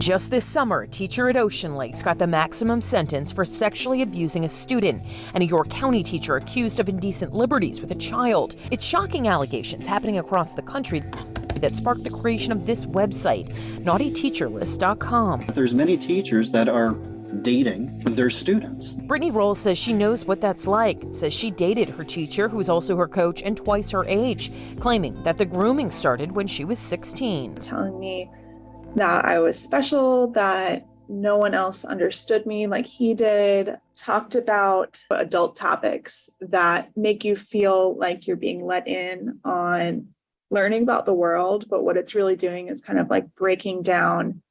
Just this summer, a teacher at Ocean Lakes got the maximum sentence for sexually abusing a student, and a York County teacher accused of indecent liberties with a child. It's shocking allegations happening across the country that sparked the creation of this website, naughtyteacherlist.com. There's many teachers that are dating their students. Brittany Rolls says she knows what that's like. Says she dated her teacher, who's also her coach and twice her age, claiming that the grooming started when she was 16. Telling me that I was special, that no one else understood me like he did, talked about adult topics that make you feel like you're being let in on learning about the world, but what it's really doing is kind of like breaking down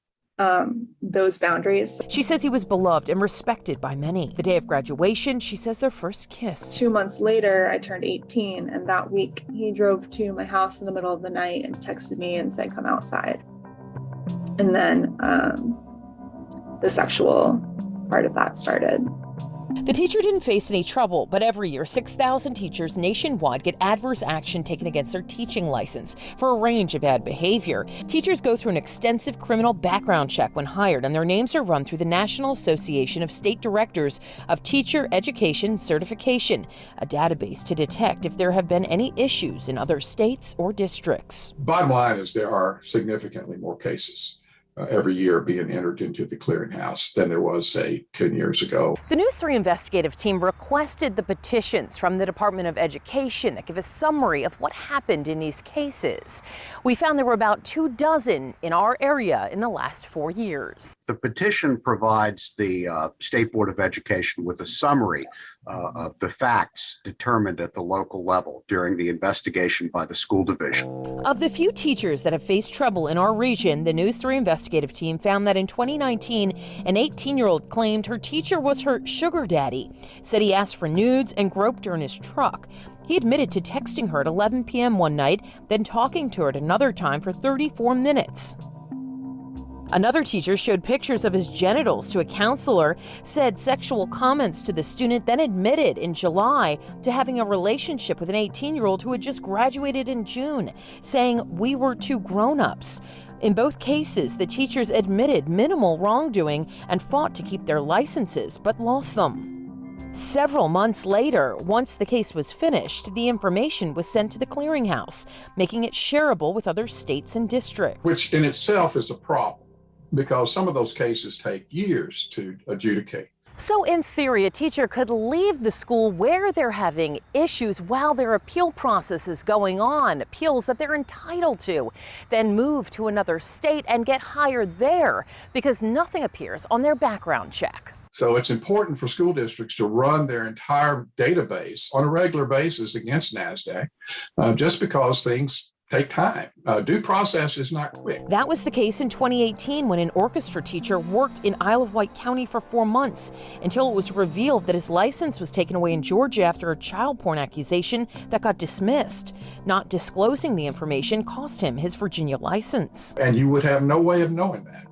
those boundaries. She says he was beloved and respected by many. The day of graduation, she says their first kiss. 2 months later, I turned 18, and that week he drove to my house in the middle of the night and texted me and said, "Come outside." And then the sexual part of that started. The teacher didn't face any trouble, but every year 6,000 teachers nationwide get adverse action taken against their teaching license for a range of bad behavior. Teachers go through an extensive criminal background check when hired, and their names are run through the National Association of State Directors of Teacher Education Certification, a database to detect if there have been any issues in other states or districts. Bottom line is there are significantly more cases every year being entered into the clearinghouse than there was, say, 10 years ago. The News 3 investigative team requested the petitions from the Department of Education that give a summary of what happened in these cases. We found there were about 24 in our area in the last 4 years. The petition provides the State Board of Education with a summary of the facts determined at the local level during the investigation by the school division. Of the few teachers that have faced trouble in our region, the News 3 investigative team found that in 2019, an 18-year-old claimed her teacher was her sugar daddy, said he asked for nudes and groped her in his truck. He admitted to texting her at 11 p.m. one night, then talking to her at another time for 34 minutes. Another teacher showed pictures of his genitals to a counselor, said sexual comments to the student, then admitted in July to having a relationship with an 18-year-old who had just graduated in June, saying, "We were two grown-ups." In both cases, the teachers admitted minimal wrongdoing and fought to keep their licenses, but lost them. Several months later, once the case was finished, the information was sent to the clearinghouse, making it shareable with other states and districts. Which in itself is a problem, because some of those cases take years to adjudicate. So in theory, a teacher could leave the school where they're having issues while their appeal process is going on, appeals that they're entitled to, then move to another state and get hired there because nothing appears on their background check. So it's important for school districts to run their entire database on a regular basis against NASDAQ, just because things take time. Due process is not quick. That was the case in 2018 when an orchestra teacher worked in Isle of Wight County for 4 months until it was revealed that his license was taken away in Georgia after a child porn accusation that got dismissed. Not disclosing the information cost him his Virginia license. And you would have no way of knowing that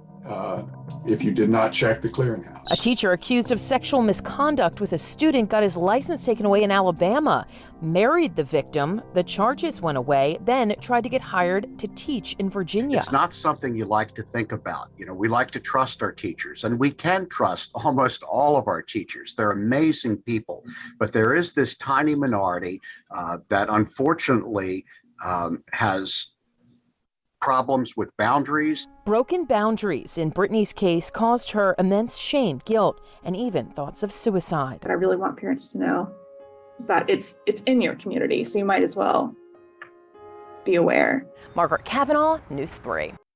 if you did not check the clearinghouse. A teacher accused of sexual misconduct with a student got his license taken away in Alabama, married the victim, the charges went away, then tried to get hired to teach in Virginia. It's not something you like to think about. You know, we like to trust our teachers, and we can trust almost all of our teachers. They're amazing people, but there is this tiny minority that unfortunately has problems with boundaries. Broken boundaries in Brittany's case caused her immense shame, guilt, and even thoughts of suicide. What I really want parents to know is that it's in your community, so you might as well be aware. Margaret Kavanaugh, News 3.